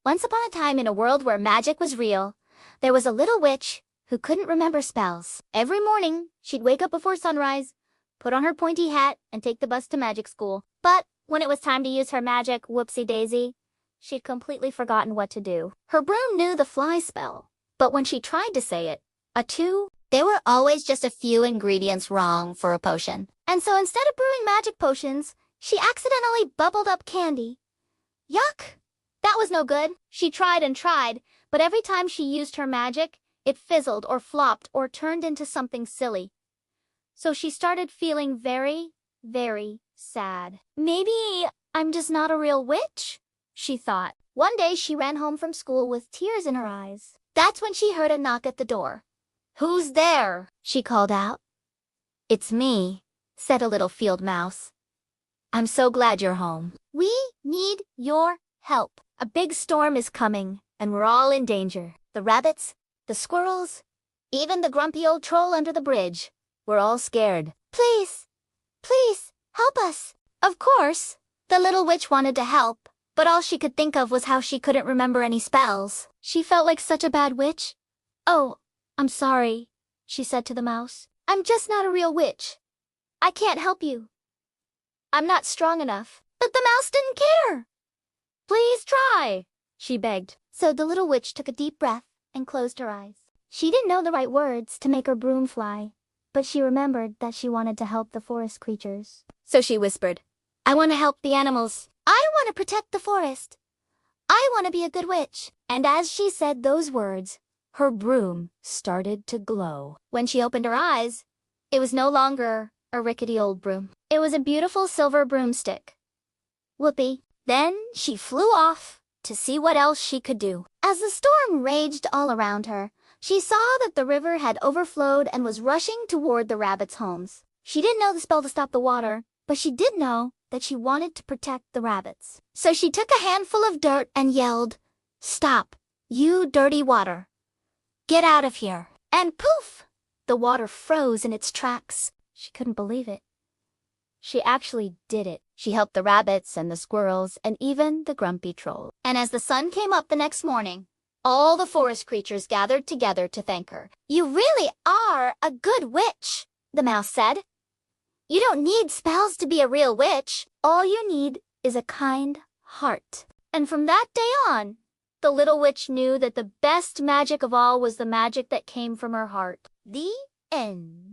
Once upon a time in a world where magic was real, there was a little witch who couldn't remember spells. Every morning, she'd wake up before sunrise, put on her pointy hat, and take the bus to magic school. But when it was time to use her magic, whoopsie-daisy, she'd completely forgotten what to do. Her broom knew the fly spell, but when she tried to say it, there were always just a few ingredients wrong for a potion. And so instead of brewing magic potions, she accidentally bubbled up candy. Yuck! That was no good. She tried and tried, but every time she used her magic, it fizzled or flopped or turned into something silly. So she started feeling very, very sad. Maybe I'm just not a real witch, she thought. One day she ran home from school with tears in her eyes. That's when she heard a knock at the door. "Who's there?" she called out. "It's me," said a little field mouse. "I'm so glad you're home. We need your help. A big storm is coming, and we're all in danger. The rabbits, the squirrels, even the grumpy old troll under the bridge. We're all scared. Please, please, help us." Of course, the little witch wanted to help, but all she could think of was how she couldn't remember any spells. She felt like such a bad witch. "Oh, I'm sorry," she said to the mouse. "I'm just not a real witch. I can't help you. I'm not strong enough." But the mouse didn't care. "Please try," she begged. So the little witch took a deep breath and closed her eyes. She didn't know the right words to make her broom fly, but she remembered that she wanted to help the forest creatures. So she whispered, "I want to help the animals. I want to protect the forest. I want to be a good witch." And as she said those words, her broom started to glow. When she opened her eyes, it was no longer a rickety old broom. It was a beautiful silver broomstick. Whoopee. Then she flew off to see what else she could do. As the storm raged all around her, she saw that the river had overflowed and was rushing toward the rabbits' homes. She didn't know the spell to stop the water, but she did know that she wanted to protect the rabbits. So she took a handful of dirt and yelled, "Stop, you dirty water. Get out of here." And poof! The water froze in its tracks. She couldn't believe it. She actually did it. She helped the rabbits and the squirrels and even the grumpy troll. And as the sun came up the next morning, all the forest creatures gathered together to thank her. "You really are a good witch," the mouse said. "You don't need spells to be a real witch. All you need is a kind heart." And from that day on, the little witch knew that the best magic of all was the magic that came from her heart. The end.